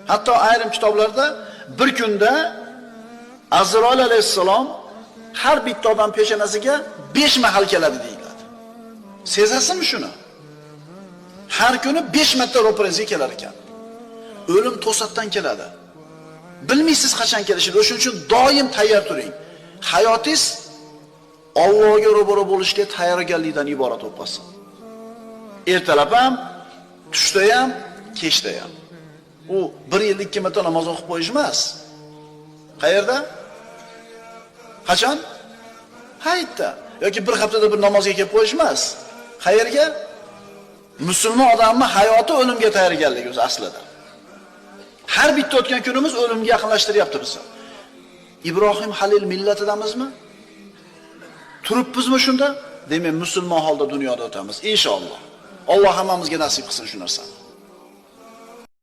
Hatto ayrim kitoblarda bir kunda Azroil alayhissalom har bitta odam peshonasiga 5 mahal keladi deyiladi. Sezasizmi shuni? Har kuni 5 marta ro'parangizga kelar ekan. O'lim to'satdan keladi. Bilmaysiz qachon kelishini. O'shuning uchun doim tayyor turing. Hayotingiz Allohga ro'baro bo'lishga tayyorgarlikdan iborat bo'lsin. Ertalab ham, tushda ham, kechda ham. U 1 yilda 2 marta namoz o'qib qo'yish emas. Qayerda? Qachon? Hayitda. Yoki bir haftada bir namozga kelib qo'yish emas. Qayerga? Musulmon odamning hayoti o'limga tayyorgarlik o'zi aslida. Har bitta o'tgan kunimiz o'limga yaqinlashtiryapti bizni. Ibrohim Halil millatidamizmi? Turibmizmi shunda? Demak, musulmon holda dunyoda o'tamiz inshaalloh. Alloh hammamizga nasib qilsin shu narsani.